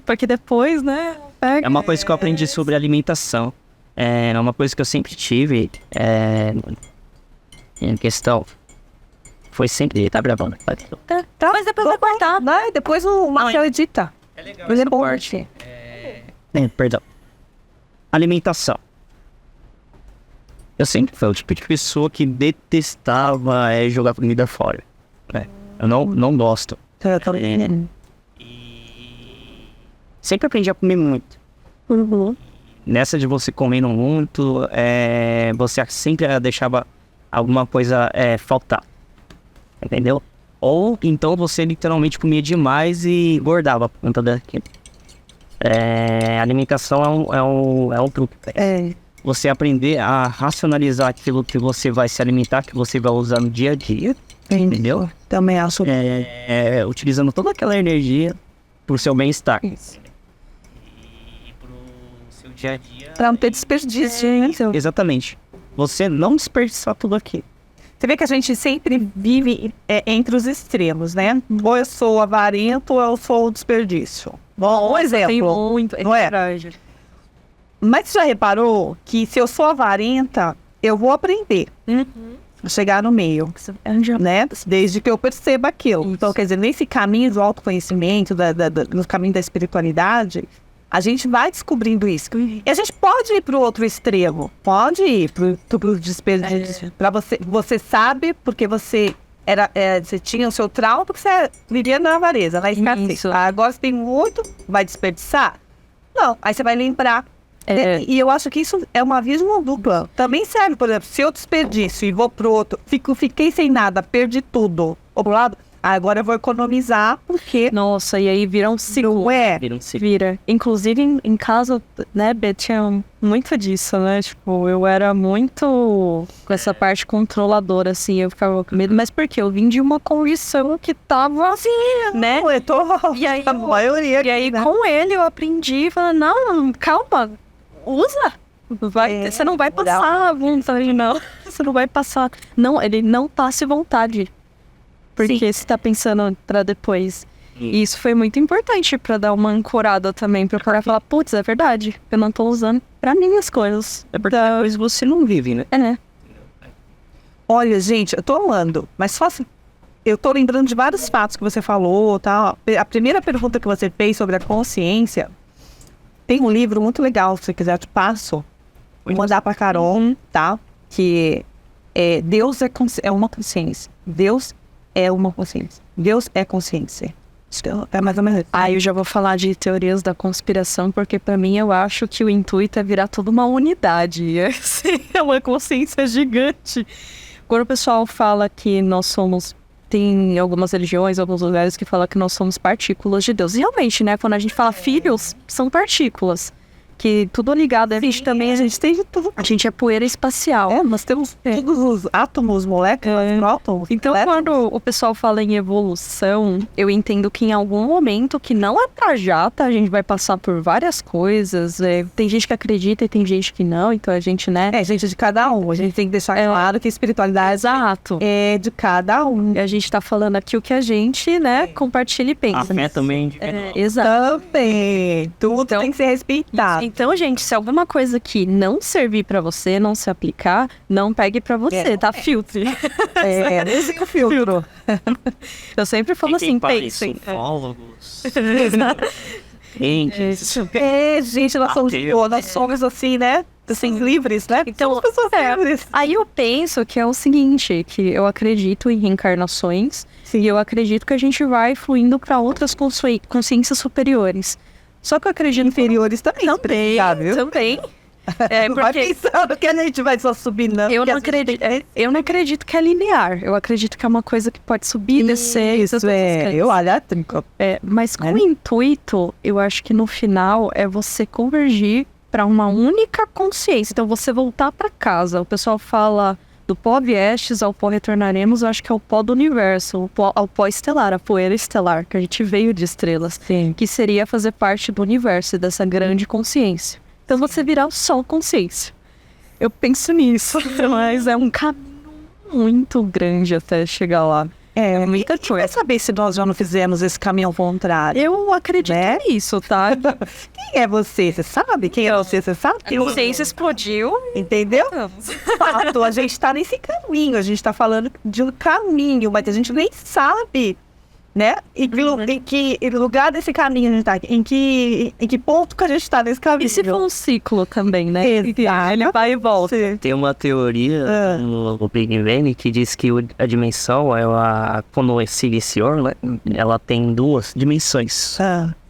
Porque depois, né? É uma coisa que eu aprendi sobre alimentação. É uma coisa que eu sempre tive. Em questão. Foi sempre. Tá gravando. Tá, mas depois vai cortar. Né? Depois o Marcelo edita. É legal. Mas é bom parte. Perdão. Alimentação. Eu sempre fui o tipo de pessoa que detestava jogar comida fora. Eu não gosto. E sempre aprendi a comer muito. Nessa de você comendo muito, você sempre deixava alguma coisa faltar. Entendeu? Ou então você literalmente comia demais e engordava por conta daquilo. Alimentação é um truque. Você aprender a racionalizar aquilo que você vai se alimentar, que você vai usar no dia a dia. Entendeu? Também acho. Utilizando toda aquela energia pro seu bem-estar. Isso. E pro seu dia a dia. Pra não ter desperdício, né? Exatamente. Você não desperdiçar tudo aqui. Você vê que a gente sempre vive entre os extremos, né? Ou eu sou avarento ou eu sou o desperdício. Bom, um exemplo. Tem muito. Não é? Mas você já reparou que se eu sou avarenta, eu vou aprender a chegar no meio, né? Desde que eu perceba aquilo. Isso. Então, quer dizer, nesse caminho do autoconhecimento, no caminho da espiritualidade, a gente vai descobrindo isso. E a gente pode ir para o outro extremo. Pode ir para o desperdício. Para você sabe porque você você tinha o seu trauma porque você vivia na avareza, na escassez. Isso. Agora você tem muito, vai desperdiçar? Não. Aí você vai lembrar. E eu acho que isso é uma via de mão dupla. Também serve, por exemplo, se eu desperdiço e vou pro outro, fiquei sem nada, perdi tudo. Ou pro lado, agora eu vou economizar, porque Nossa, e aí vira um ciclo. não é. Vira. Inclusive, em casa, né, Beth, tinha muito disso, né? Tipo, eu era muito com essa parte controladora, assim, eu ficava com medo. Mas por quê? Eu vim de uma condição que tava assim, né? Eu tô, E aí, a maioria E aí, né? com ele, eu aprendi, falei, não, calma, usa. Você não vai passar vontade, não. Você não vai passar. Não, ele não passe vontade. Porque você tá pensando pra depois. E isso foi muito importante pra dar uma ancorada também, pra eu parar e falar, putz, é verdade, eu não tô usando pra mim as coisas. É porque talvez você não vive, né? É, né? Olha, gente, eu tô amando, mas só assim, eu tô lembrando de vários fatos que você falou, tá? A primeira pergunta que você fez sobre a consciência, tem um livro muito legal, se você quiser eu te passo. Vou mandar pra Carol, tá? Que Deus é uma consciência. Deus é uma consciência. Deus é consciência. Então, é mais ou menos isso. Aí eu já vou falar de teorias da conspiração, porque pra mim eu acho que o intuito é virar toda uma unidade. É uma consciência gigante. Quando o pessoal fala que nós somos... Tem algumas religiões, alguns lugares que falam que nós somos partículas de Deus. E realmente, né? Quando a gente fala filhos, são partículas. Que tudo ligado a gente também, a gente tem de tudo. A gente é poeira espacial. Nós temos todos os átomos, moléculas, prótons. Então, quando o pessoal fala em evolução, eu entendo que em algum momento, que não é pra já, tá? A gente vai passar por várias coisas. Tem gente que acredita e tem gente que não. Então, a gente, né? Gente, de cada um. A gente tem que deixar claro que a espiritualidade Exato. é de cada um. A gente tá falando aqui o que a gente, né, compartilha e pensa. A fé também. Exato. Também. Tudo Então, tem que ser respeitado. Então, gente, se alguma coisa que não servir pra você, não se aplicar, não pegue pra você, tá? Filtre. Esse é o filtro. Eu sempre falo assim, pensem. Psicólogos. Gente, nós somos assim, né? Assim, livres, né? Então, somos pessoas livres. Aí eu penso que é o seguinte, que eu acredito em reencarnações e eu acredito que a gente vai fluindo pra outras consciências superiores. Só que eu acredito Inferiores também. também. Não vai pensando que a gente vai só subir, não. Eu não acredito que é linear. Eu acredito que é uma coisa que pode subir, descer. Isso eu elétrico. Mas com o intuito, eu acho que no final é você convergir para uma única consciência. Então, você voltar para casa. O pessoal fala do pó viestes ao pó retornaremos. Eu acho que é o pó do universo, ao pó estelar, a poeira estelar, que a gente veio de estrelas. Sim. Que seria fazer parte do universo e dessa grande consciência. Então, você virar só consciência. Eu penso nisso, mas é um caminho muito grande até chegar lá. Muita coisa. Quer saber se nós já não fizemos esse caminho ao contrário? Eu acredito nisso, tá? Quem é você? Você sabe? Quem é você? Você sabe? A consciência explodiu. Entendeu? Fato, a gente tá nesse caminho. A gente tá falando de um caminho, mas a gente nem sabe, né? Em que lugar desse caminho a gente tá? Em que ponto que a gente tá nesse caminho? E se for um ciclo também, né? Ele vai e volta. Tem uma teoria no Big Bang que diz que a dimensão, quando se iniciou, né, ela tem duas dimensões.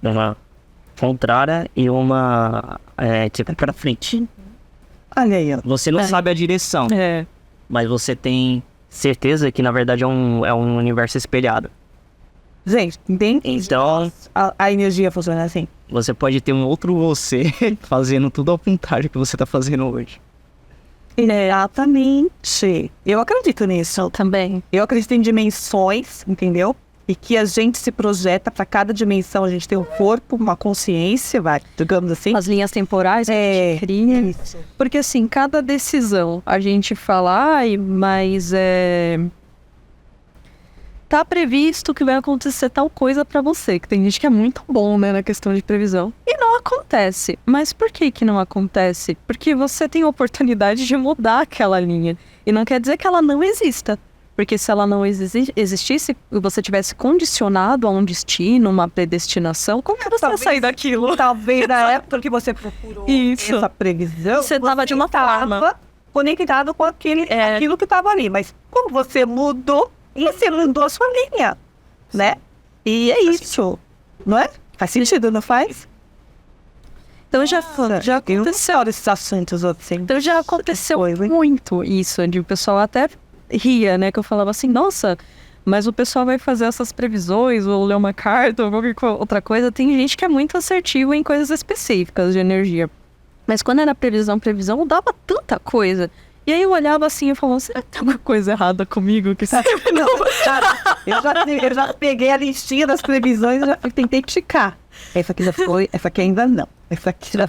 Uma contrária e uma tipo pra frente. Olha aí, ó. Você não sabe a direção, mas você tem certeza que na verdade é um universo espelhado. Gente, entende? Então, a energia funciona assim. Você pode ter um outro você fazendo tudo ao contrário que você tá fazendo hoje. Exatamente. Eu acredito nisso. Eu também. Eu acredito em dimensões, entendeu? E que a gente se projeta para cada dimensão. A gente tem um corpo, uma consciência, digamos assim. As linhas temporais que a gente cria. Isso. Porque assim, cada decisão a gente fala, mas tá previsto que vai acontecer tal coisa pra você, que tem gente que é muito bom, né, na questão de previsão. E não acontece. Mas por que não acontece? Porque você tem a oportunidade de mudar aquela linha. E não quer dizer que ela não exista. Porque se ela não existisse, e você tivesse condicionado a um destino, uma predestinação, como que você ia sair daquilo? Talvez na época que você procurou essa previsão, você tava de uma forma conectado com aquilo que estava ali. Mas como você mudou, e você mudou a sua linha, né? E é isso, não é? Faz sentido, não faz? Então já aconteceu esses assuntos assim. Então já aconteceu muito isso, de o pessoal até ria, né? Que eu falava assim, nossa, mas o pessoal vai fazer essas previsões, ou ler uma carta, ou qualquer outra coisa. Tem gente que é muito assertivo em coisas específicas de energia. Mas quando era previsão, dava tanta coisa. E aí eu olhava assim e falava, será que tem alguma coisa errada comigo? Que sempre não... Eu já peguei a listinha das previsões e já tentei ticar. Essa aqui já foi, essa aqui ainda não. Essa aqui já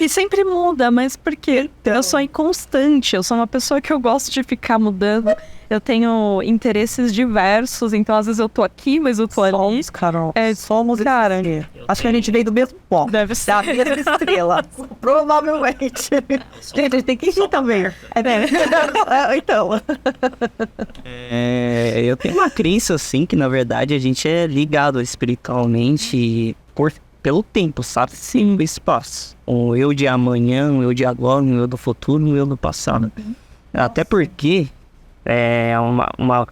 E sempre muda, mas porque eu sou inconstante, eu sou uma pessoa que eu gosto de ficar mudando. Eu tenho interesses diversos, então às vezes eu tô aqui, mas eu tô ali. somos, Carol. Somos, cara. Acho que a gente veio do mesmo pó. Deve ser. Da mesma estrela. Provavelmente. Gente, a gente tem que rir também. Então. Eu tenho uma crença, assim, que na verdade a gente é ligado espiritualmente pelo tempo, sabe? Sim. O espaço. Um eu de amanhã, um eu de agora, um eu do futuro, um eu do passado. Até porque é uma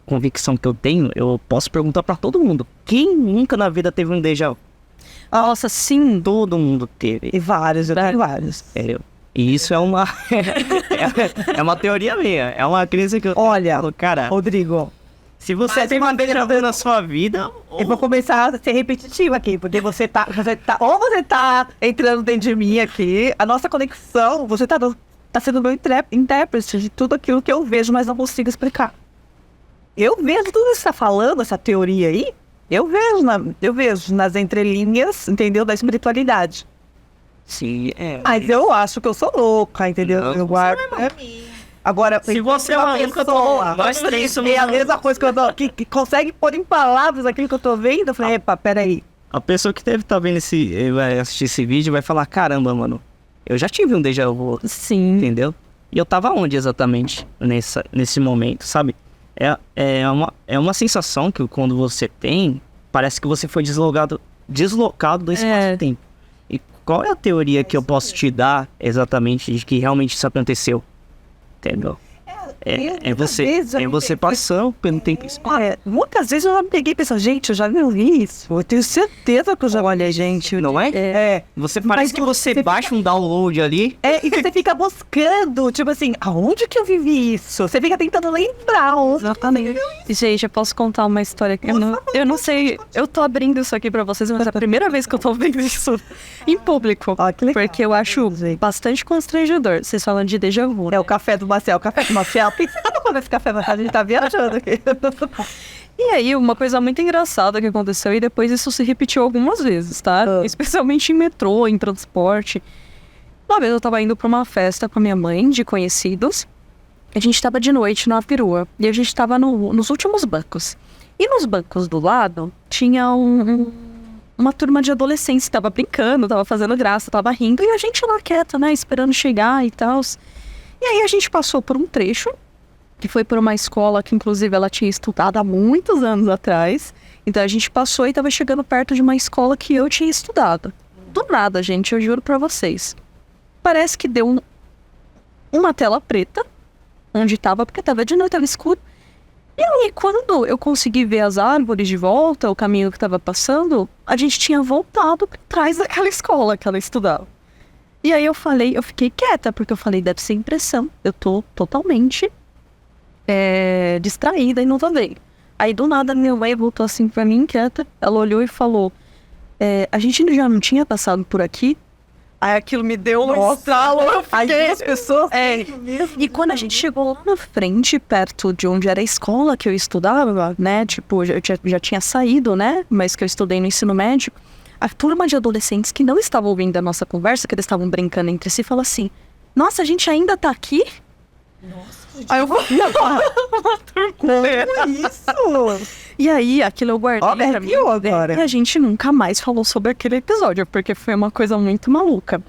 convicção que eu tenho, eu posso perguntar pra todo mundo. Quem nunca na vida teve um déjà vu? Nossa, sim. Todo mundo teve. E vários, eu tenho vários. E isso é uma é uma teoria minha, é uma crença que eu Olha, cara, Rodrigo, se você tem uma déjà vu na sua vida, eu vou começar a ser repetitivo aqui, porque você tá entrando dentro de mim aqui, a nossa conexão, você tá sendo meu intérprete de tudo aquilo que eu vejo, mas não consigo explicar. Eu vejo tudo isso que você tá falando, essa teoria aí, eu vejo nas entrelinhas, entendeu, da espiritualidade. sim, Mas eu acho que eu sou louca, entendeu? Não, eu guardo. Agora, se você é uma louca, nós três somos é a mesma coisa que eu tô, que consegue pôr em palavras aquilo que eu tô vendo. Eu falei, epa, peraí. A pessoa que tá vendo vai assistir esse vídeo vai falar, caramba, mano, eu já tive um déjà vu, Sim. entendeu? E eu tava onde exatamente nesse momento, sabe? É uma sensação que quando você tem, parece que você foi deslocado do espaço-tempo. E qual é a teoria que eu posso te dar exatamente de que realmente isso aconteceu? Entendeu? Você passando pelo tempo e espaço. Muitas vezes eu já me peguei e pensei, gente, eu já vi isso. Eu tenho certeza que eu já olhei, gente. Não é? Você parece que você baixa um download ali. E você fica buscando, tipo assim, aonde que eu vivi isso? Você fica tentando lembrar. Exatamente. Gente, eu posso contar uma história que eu não sei. Eu tô abrindo isso aqui pra vocês, mas é a primeira vez que eu tô vendo isso em público. Que legal. Porque eu acho bastante constrangedor. Vocês falam de déjà vu. É o café do Marcel, Quando esse café a gente tá viajando aqui. E aí, uma coisa muito engraçada que aconteceu, e depois isso se repetiu algumas vezes, tá? Especialmente em metrô, em transporte. Uma vez eu tava indo pra uma festa com a minha mãe, de conhecidos. A gente tava de noite numa perua. E a gente tava nos últimos bancos. E nos bancos do lado, tinha uma turma de adolescentes que tava brincando, tava fazendo graça, tava rindo. E a gente lá quieta, né? Esperando chegar e tal. E aí a gente passou por um trecho, que foi por uma escola que inclusive ela tinha estudado há muitos anos atrás. Então a gente passou e estava chegando perto de uma escola que eu tinha estudado. Do nada, gente, eu juro pra vocês. Parece que deu uma tela preta, onde tava, porque tava de noite, tava escuro. E aí, quando eu consegui ver as árvores de volta, o caminho que tava passando, a gente tinha voltado pra trás daquela escola que ela estudava. E aí eu fiquei quieta, porque eu falei, deve ser impressão. Eu tô totalmente distraída e não tô vendo. Aí do nada minha mãe voltou assim pra mim, quieta. Ela olhou e falou, a gente já não tinha passado por aqui? Aí aquilo me deu um estalo, eu fiquei... Aí as pessoas... E quando a gente chegou lá na frente, perto de onde era a escola que eu estudava, né? Tipo, eu já tinha saído, né? Mas que eu estudei no ensino médio. A turma de adolescentes que não estavam ouvindo a nossa conversa, que eles estavam brincando entre si, falou assim, nossa, a gente ainda tá aqui? Nossa, aí eu vou... uma turma isso? E aí, aquilo eu guardei pra mim. Agora. E a gente nunca mais falou sobre aquele episódio, porque foi uma coisa muito maluca.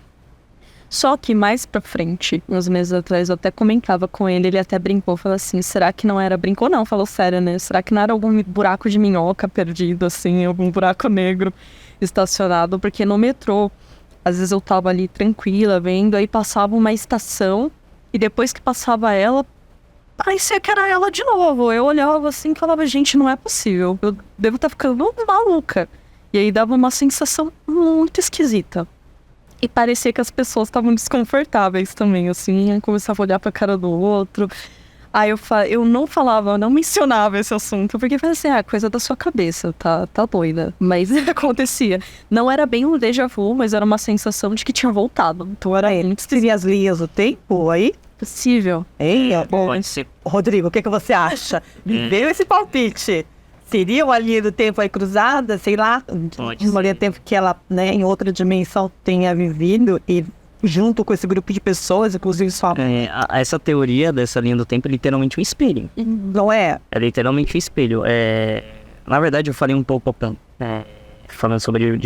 Só que mais pra frente, uns meses atrás, eu até comentava com ele, ele até brincou, falou assim, será que não era, brincou não, falou sério, né? Será que não era algum buraco de minhoca perdido, assim, algum buraco negro estacionado? Porque no metrô, às vezes eu tava ali tranquila, vendo, aí passava uma estação, e depois que passava ela, parecia que era ela de novo. Eu olhava assim e falava, gente, não é possível, eu devo estar ficando maluca. E aí dava uma sensação muito esquisita. E parecia que as pessoas estavam desconfortáveis também, assim, eu começava a olhar pra cara do outro. Aí eu não falava, eu não mencionava esse assunto, porque foi assim, coisa da sua cabeça, tá doida. Mas acontecia. Não era bem um déjà vu, mas era uma sensação de que tinha voltado. Então era muito Seria as linhas do tempo aí? Possível. Ei, bom, Pode ser. Rodrigo, o que você acha? Me veio esse palpite. Seria uma linha do tempo aí cruzada, sei lá, Pode uma linha do tempo que ela, né, em outra dimensão tenha vivido e junto com esse grupo de pessoas, inclusive sua Essa teoria dessa linha do tempo é literalmente um espelho. não é? É literalmente um espelho. Na verdade, eu falei um pouco falando sobre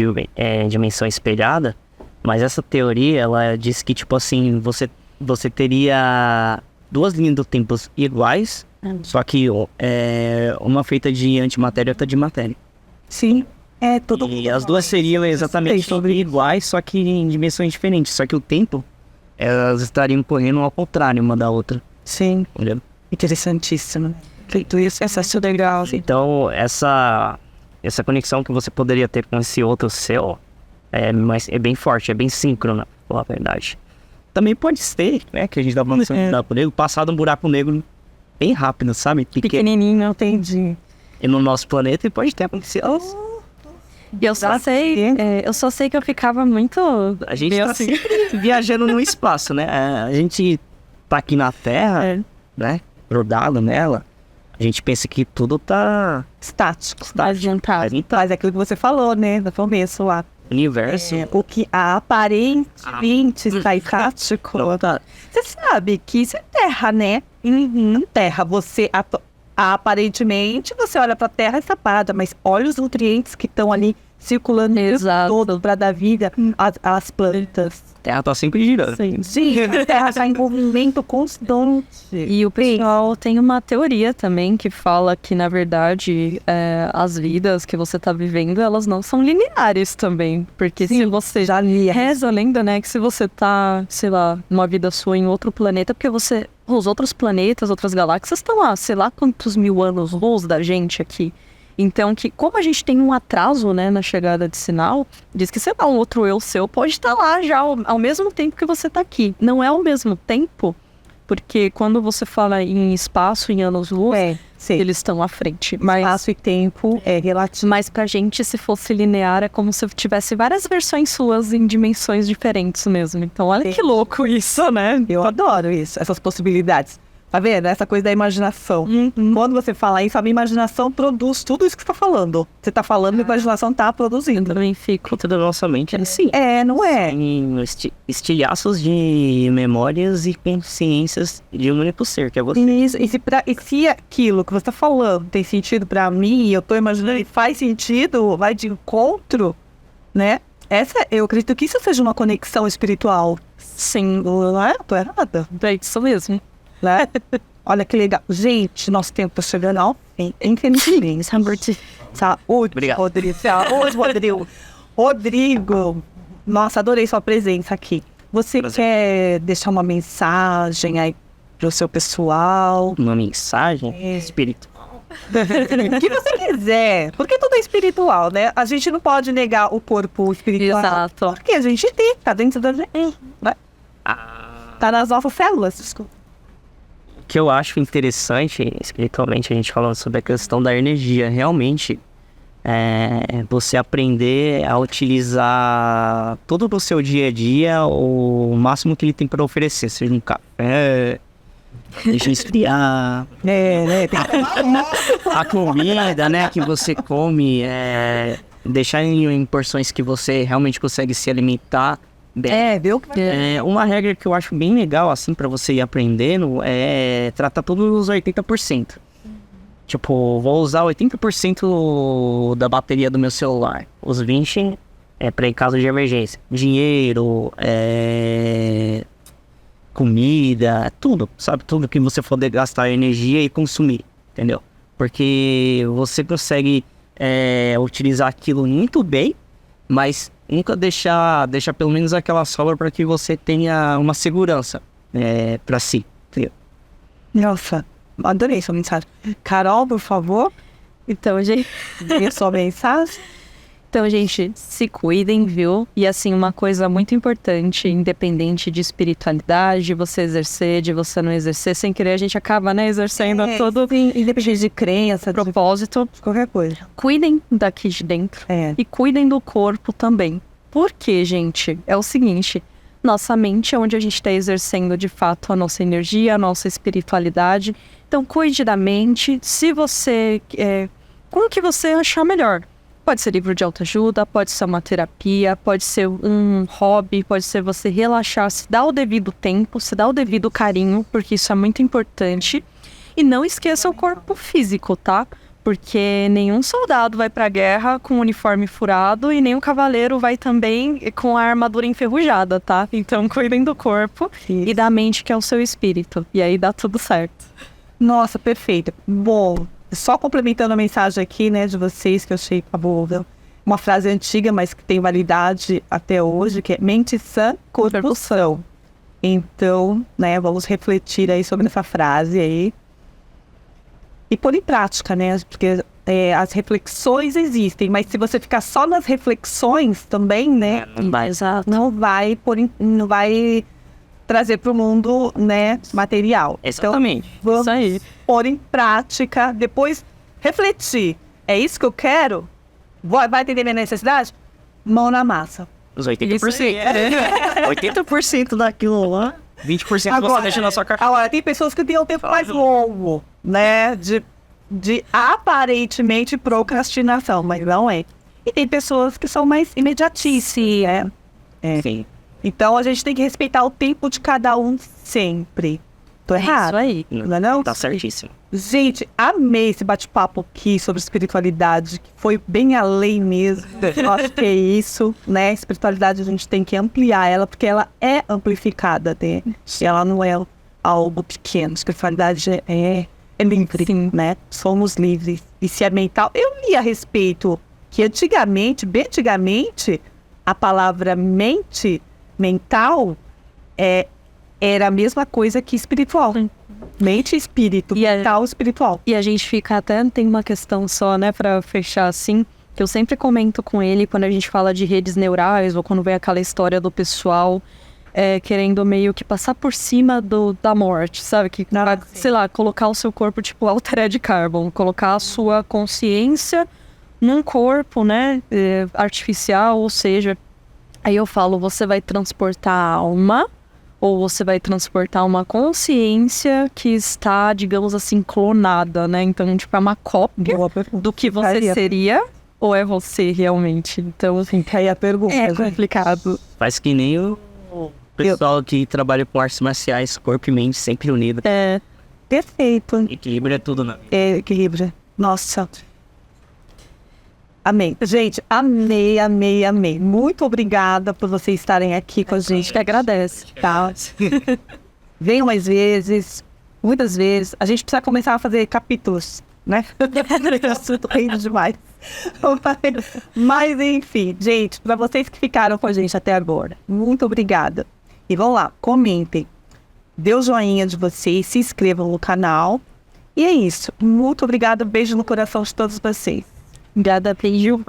dimensão espelhada, mas essa teoria, ela diz que, tipo assim, você teria duas linhas do tempo iguais, só que uma feita de antimatéria e outra de matéria. Sim. É todo E as duas seriam exatamente iguais, só que em dimensões diferentes. Só que o tempo, elas estariam correndo ao contrário uma da outra. Sim, Entendeu? interessantíssimo. Feito isso, essa é legal. Então, essa conexão que você poderia ter com esse outro seu é bem forte, é bem síncrona, pela verdade. Também pode ser, né, que a gente tá falando sobre buraco negro, passado um buraco negro bem rápido, sabe? Pequenininho. Entendi. E no nosso planeta pode ter acontecido. E eu só sei que eu ficava muito... A gente meio tá assim. sempre viajando no espaço, né? A gente tá aqui na Terra, né? Rodado nela. A gente pensa que tudo tá Estático. Adiantado. Mas é aquilo que você falou, né, no começo lá. universo. O que aparentemente está estático. Você sabe que isso é terra, né? Terra, você aparentemente você olha para a terra e está parada, mas olha os nutrientes que estão ali circulando todo para dar vida às plantas. A Terra tá sempre girando. Sim, a terra está em movimento constante. E o pessoal tem uma teoria também que fala que, na verdade, as vidas que você tá vivendo, elas não são lineares também. Porque se você já li reza a lenda, né, que se você tá, sei lá, numa vida sua em outro planeta, porque os outros planetas, outras galáxias estão lá, sei lá quantos mil anos-luz da gente aqui. Então, que como a gente tem um atraso, né, na chegada de sinal, diz que, sei lá, um outro eu seu pode estar lá já ao mesmo tempo que você está aqui. Não é ao mesmo tempo, porque quando você fala em espaço, em anos-luz, eles estão à frente. Mas espaço e tempo é relativo. Mas pra gente, se fosse linear, é como se tivesse várias versões suas em dimensões diferentes mesmo. Então, olha que louco isso, né? Eu adoro isso, essas possibilidades. Tá vendo? Essa coisa da imaginação. Quando você fala isso, a minha imaginação produz tudo isso que você tá falando. Você tá falando, a imaginação tá produzindo. Eu também fico. Toda a nossa mente é assim. Não é? Em estilhaços de memórias e consciências de um único ser, que é você. Isso. E se aquilo que você tá falando tem sentido pra mim, eu tô imaginando e faz sentido, vai de encontro, né? Eu acredito que isso seja uma conexão espiritual. Sim. Não é? Tô errada. É isso mesmo. Né? Olha que legal. Gente, nosso tempo tá chegando ao fim. Infelizmente. Saúde, Obrigado. Rodrigo. Saúde, Rodrigo. Rodrigo, nossa, adorei sua presença aqui. Você quer deixar uma mensagem aí pro seu pessoal? Uma mensagem espiritual. O que você quiser. Porque tudo é espiritual, né? A gente não pode negar o corpo espiritual. Exato. Porque a gente tem, tá dentro da gente. Né? Tá nas nossas células, desculpa. O que eu acho interessante, espiritualmente, a gente falando sobre a questão da energia, realmente, você aprender a utilizar todo o seu dia a dia o máximo que ele tem para oferecer, seja um café, deixa esfriar, a comida, né, que você come, deixar em porções que você realmente consegue se alimentar bem. Viu? Uma regra que eu acho bem legal, assim, pra você ir aprendendo é tratar todos os 80%. Tipo, vou usar 80% da bateria do meu celular. Os 20% é pra em caso de emergência. Dinheiro, comida, tudo, sabe? Tudo que você for gastar energia e consumir, entendeu? Porque você consegue utilizar aquilo muito bem, mas nunca deixar pelo menos aquela sobra para que você tenha uma segurança para si. Entendeu? Nossa, adorei sua mensagem. Carol, por favor, Então, gente, dê sua mensagem. Então, gente, se cuidem, viu? E assim, uma coisa muito importante, independente de espiritualidade, de você exercer, de você não exercer, sem querer a gente acaba, né, exercendo todo Independente de crença, de propósito. qualquer coisa. Cuidem daqui de dentro e cuidem do corpo também. Por quê, gente? É o seguinte, nossa mente é onde a gente está exercendo de fato a nossa energia, a nossa espiritualidade. Então, cuide da mente. Se você... com o que você achar melhor. Pode ser livro de autoajuda, pode ser uma terapia, pode ser um hobby, pode ser você relaxar, se dá o devido tempo, se dá o devido carinho, porque isso é muito importante. E não esqueça o corpo físico, tá? Porque nenhum soldado vai pra guerra com o uniforme furado e nenhum cavaleiro vai também com a armadura enferrujada, tá? Então cuidem do corpo e da mente, que é o seu espírito. E aí dá tudo certo. Nossa, perfeito. Bom, só complementando a mensagem aqui, né, de vocês, que eu achei fabulosa. Uma frase antiga, mas que tem validade até hoje, que é mente sã, corpo são. Então, né, vamos refletir aí sobre essa frase aí. E pôr em prática, né, porque as reflexões existem, mas se você ficar só nas reflexões também, né, não vai trazer para o mundo, né, material. Exatamente. Então, vamos Isso aí. pôr em prática, depois refletir. É isso que eu quero? Vai atender minha necessidade? Mão na massa. Os 80%. 80% daquilo lá, 20% você deixa na sua carteira. Agora, tem pessoas que têm um tempo mais longo, né, de aparentemente procrastinação, mas não é. E tem pessoas que são mais imediatistas, né? Sim. Então, a gente tem que respeitar o tempo de cada um sempre. Tô errado? Isso aí. Não é não? Tá certíssimo. Gente, amei esse bate-papo aqui sobre espiritualidade, que foi bem além mesmo. Eu acho que é isso, né? Espiritualidade, a gente tem que ampliar ela, porque ela é amplificada, né? Ela não é algo pequeno. Espiritualidade é livre, né? Somos livres. E se é mental... Eu li a respeito que antigamente, bem antigamente, a palavra mente, mental, era a mesma coisa que espiritual. Mente e espírito, mental e espiritual. E a gente fica até, tem uma questão só, né, pra fechar assim, que eu sempre comento com ele quando a gente fala de redes neurais, ou quando vem aquela história do pessoal querendo meio que passar por cima da morte, sabe? Que, sei lá, colocar o seu corpo tipo altered carbon, colocar a sua consciência num corpo, né, artificial, ou seja, aí eu falo, você vai transportar a alma, ou você vai transportar uma consciência que está, digamos assim, clonada, né? Então, tipo, é uma cópia do que você seria, ou é você realmente? Então, assim, aí a pergunta, é complicado. Faz que nem o pessoal que trabalha com artes marciais, corpo e mente sempre unido. Perfeito. Equilíbrio é tudo, né? Equilíbrio. Nossa. Amém. Gente, amei. Muito obrigada por vocês estarem aqui com a gente. Que agradece. Tá? Venham mais vezes, muitas vezes. A gente precisa começar a fazer capítulos, né? Assunto rindo demais. Mas, enfim, gente, para vocês que ficaram com a gente até agora, muito obrigada. E vão lá, comentem. Dê o joinha de vocês, se inscrevam no canal. E é isso. Muito obrigada. Beijo no coração de todos vocês. Obrigada, beijo.